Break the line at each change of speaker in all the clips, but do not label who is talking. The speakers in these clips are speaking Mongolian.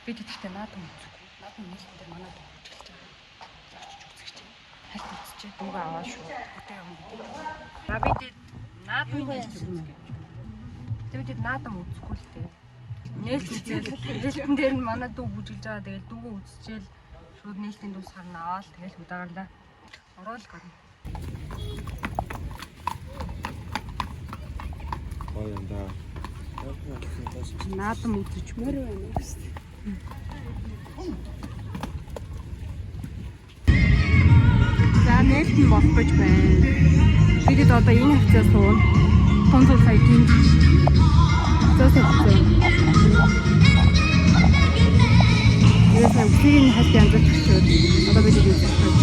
Би тэгтээ наадам үзэхгүй. Наадам нийлэн дээр манай дуу хөгжүүлж байгаа. Очиж үзэх чинь. Хайх үзчихээ дуугаа аваа шүү. Хөтөө юм гэдэг. Би наадам үзэхгүй. Тэгээд наадам үзэхгүй л дээ. Нээлтэн дээр нь манай дуу хөгжүүлж байгаа. Тэгээд дуугаа үзчихээл шууд нээлтийн дуу сарна аваад тэгэл хөдөөрлаа. Ороод гарна.
Баянда.
Наадам үзчихмээр байна гэсэн. За нээлт нь болох гэж байна. Бидэд одоо энэ хавцаа суун. Тонцол сайтын зөөсөө. Ясаа үгийн хат янзлж өгчөөд одоо бид үүсэж байна.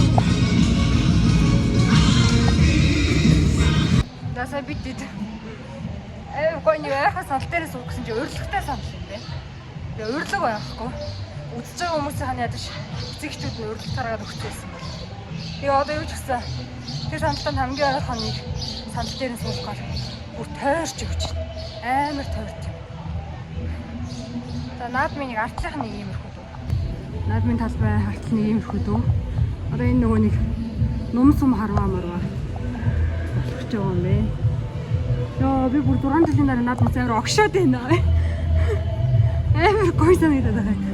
Дасаа бидэд гойны яхаа сал дээрээ суух гэсэн чинь урилгатай санал юм бэ. Тэгээ урилга байхгүй. Үзэж байгаа хүмүүсийн хань ядаж эцэгчүүд нь урилга таргаад өгчээсэн. Тэгээ одоо юу ч гэсэн тэр сандалтанд хамгийн ойрхон нэг сандал дээр нь суух гал бүр тойрч өгч байна. Амар тойрч юм. За наадмын нэг артлах нэг иймэрхүү дүү. Наадмын талбай артлах нэг иймэрхүү дүү. Одоо энэ нөгөө нэг нум сум харваа марваа болох ч юм бэ. Яа би бүр 6 жилийн дараа наадмын амар огшоод байна. Амар гоё санагдаад байна.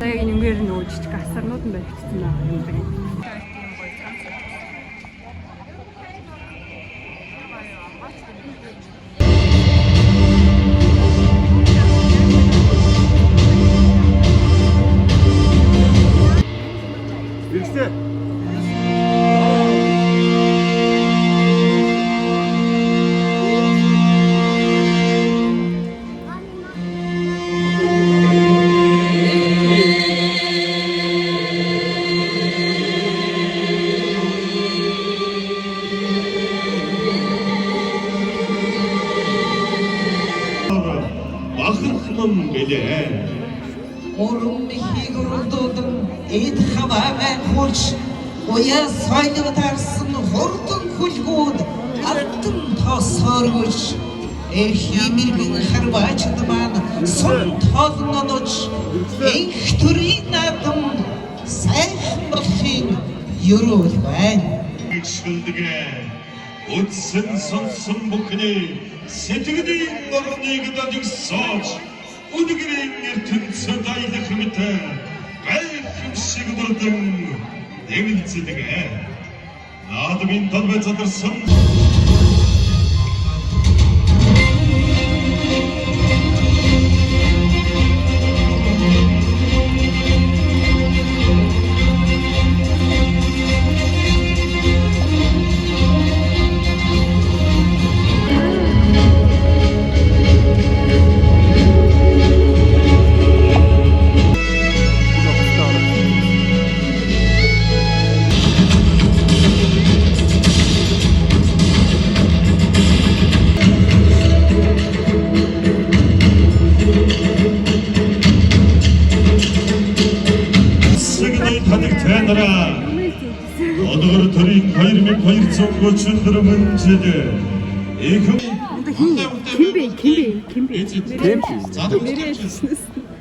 Яг энэгээр нөгөө жижиг асарнууд нь баригдсан байгаа юм байна. Уяа соёлоо тарсан хурдан хүлгүүд алтан тосоргож химэргийн харваачд маань сум тоолнож их төрийн наадам сайхан болохын ёроол байна. Шүлдэгэ үдсэн сонсон бүхний сэтгэлийн орныг дадагсаж өдгөрийн ертөнцөд аялах мэт гайхам шиг бүрдэн Дэвэлцэдэгэ наадмын талбай задарсан Одоор төрийн 2234 жил ихэнх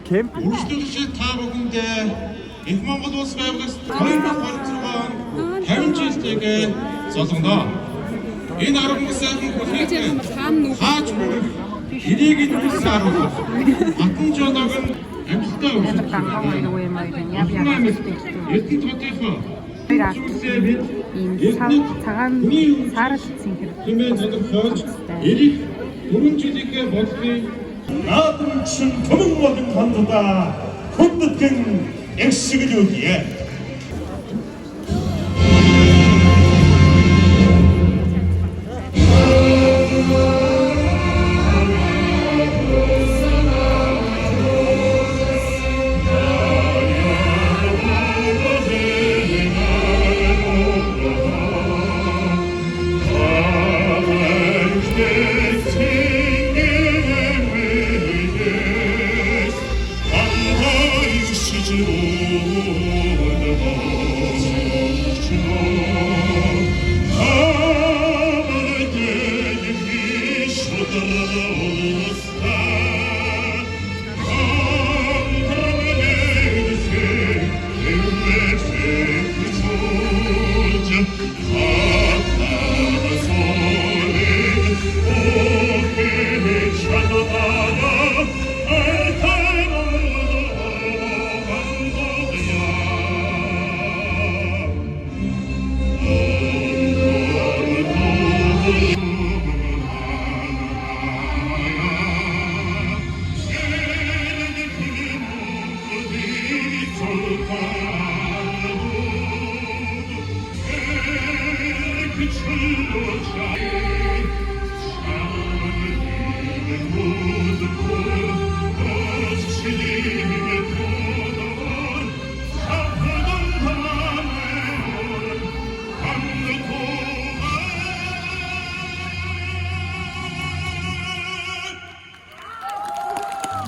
кемп үргэлжлүүлж та бүхэндээ их Монгол улс байгууллагаас 2026 50 жилтэйгээ солонгоо. Энэ арга сайхан бүхий хаач бүрэх энийг илэрхийлсэн арга. Хатан жолоог нь амжилттай Эрдэнэ хотынхоо ийм цагаан сааралцсан хэрэг тодорхойлж эрих 4 жилийнхээ бодлогыг наадам чин төмөн болон хандаа хүндэтгэн эксэглүүдье.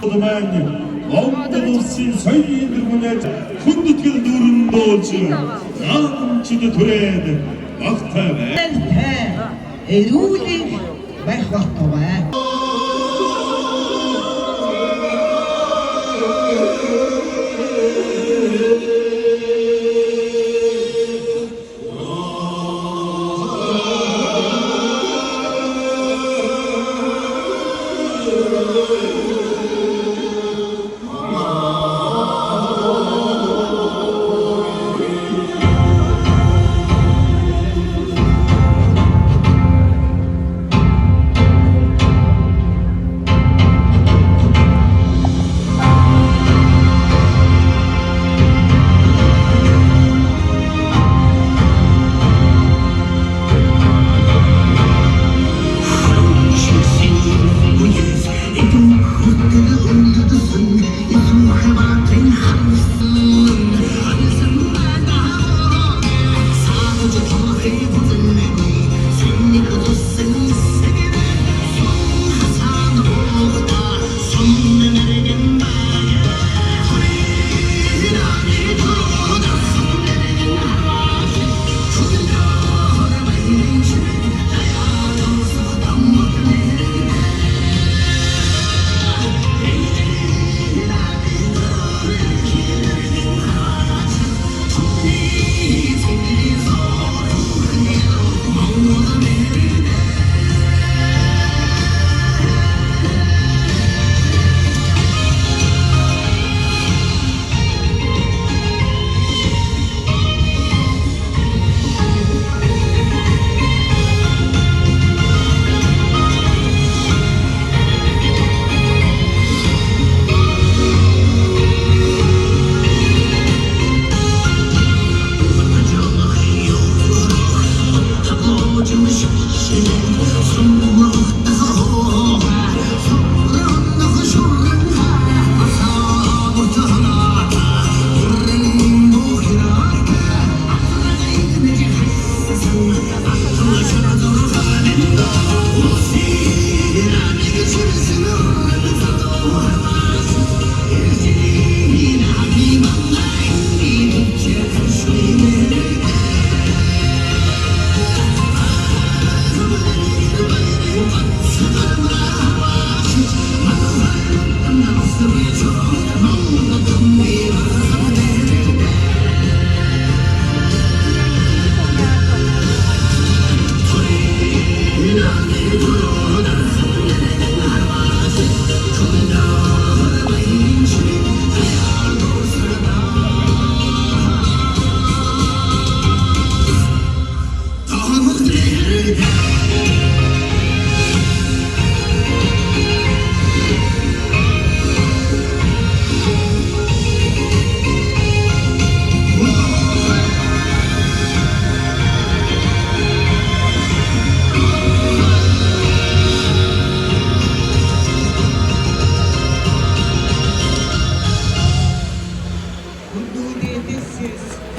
엉뚱없이 서인들문에 훈두틀 누른 도주 남치도 도래는 막타네
에루리 말확도와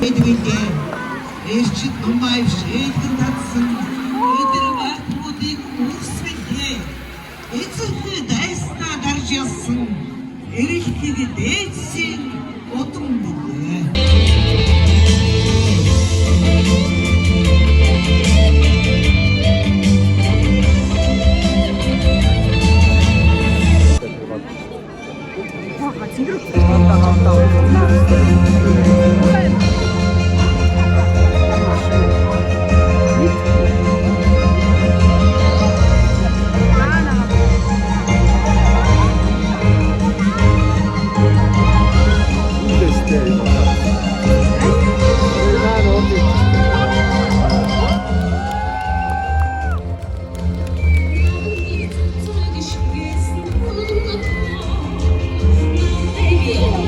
Bedouin'de Erçin Umayf Şehit'in tatsın Ödürü var Mudin Ursvet'le Etzirli Daysna Darjasın Erişkili Deytsin Otum Bide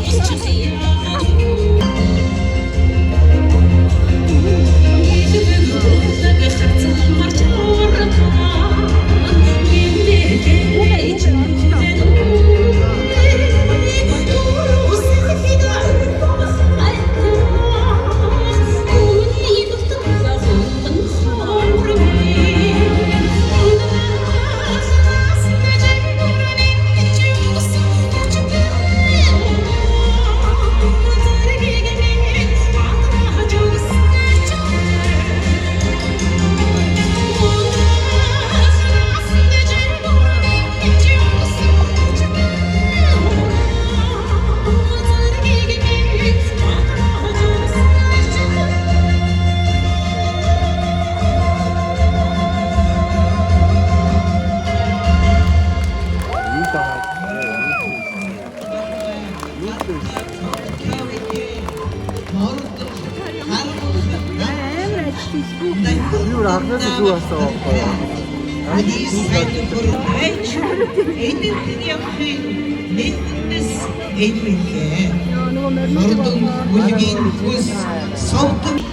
It's just a 학생도 좋았어.
아니 사이드보를 다이치 애들들이 앞에 내 흔들스 애들인데 모르던 무지개인 곳 서울도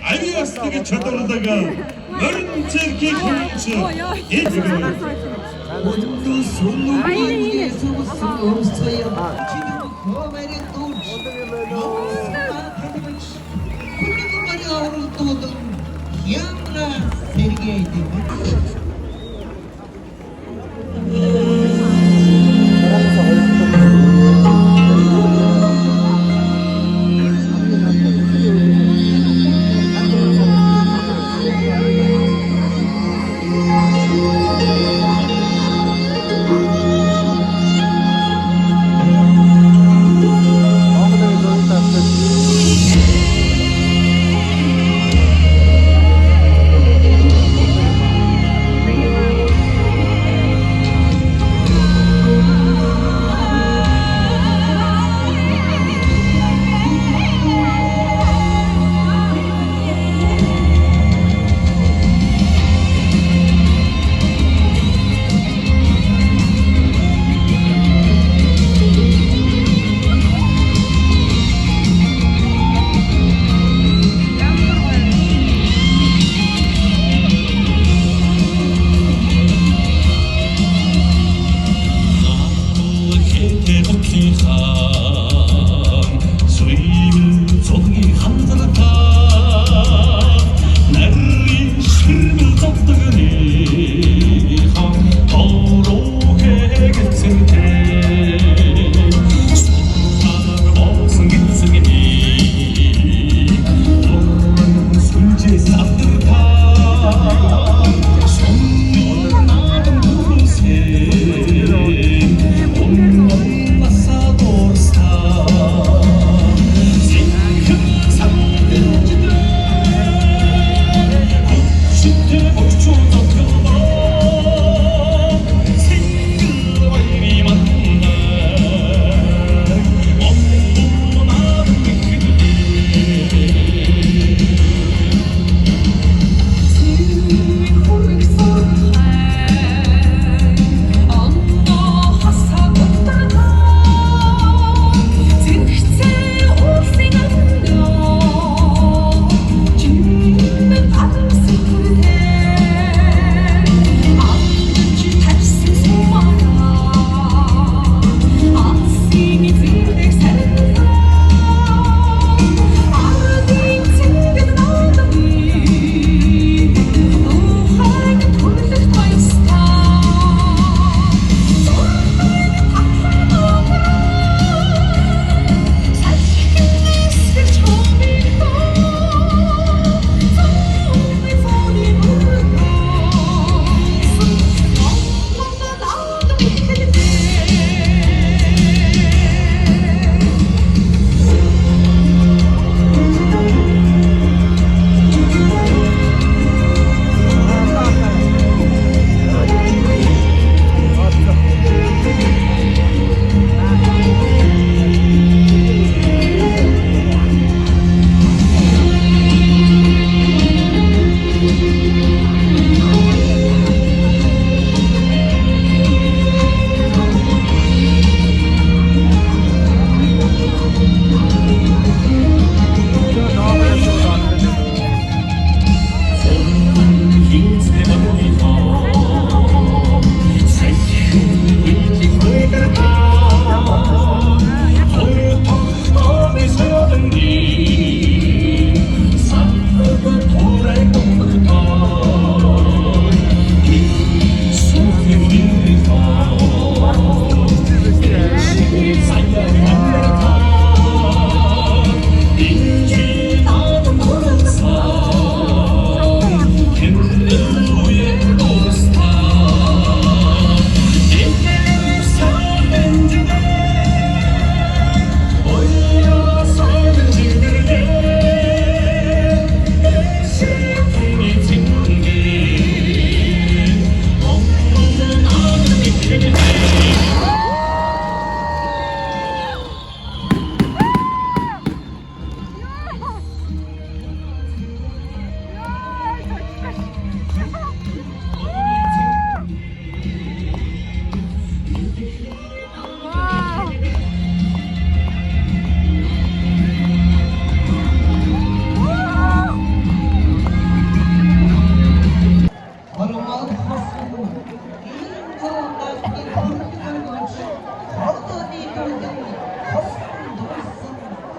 Ayastığı çadırdaga ön çerkek hınçı
모두 손으로 속을 수 없어요. 지금 거만의 돌 너무나 가득한 훌륭한 말이 어른도든 기암라 세리게 되고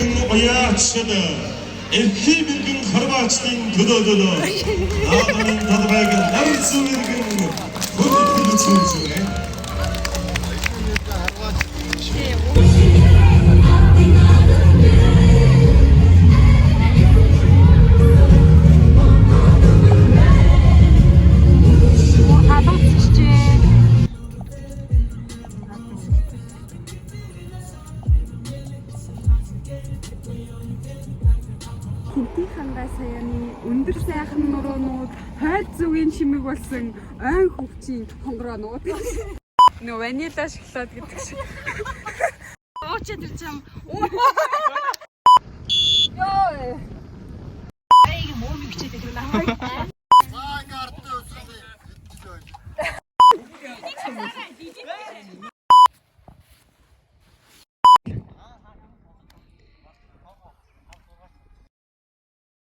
Уяачд эрхий мэргэн харваачдын төлөөлөл наадмын талбайг нарс мэргэн хөлөөлсөн.
Хинтийн хангай саяны өндөр сайхан нуруунууд хойд зүгийн чимэг болсон ойн хөвчийн хонгороонууд нөө ванила шоколад гэдэг шиг. Оочод ирж юм.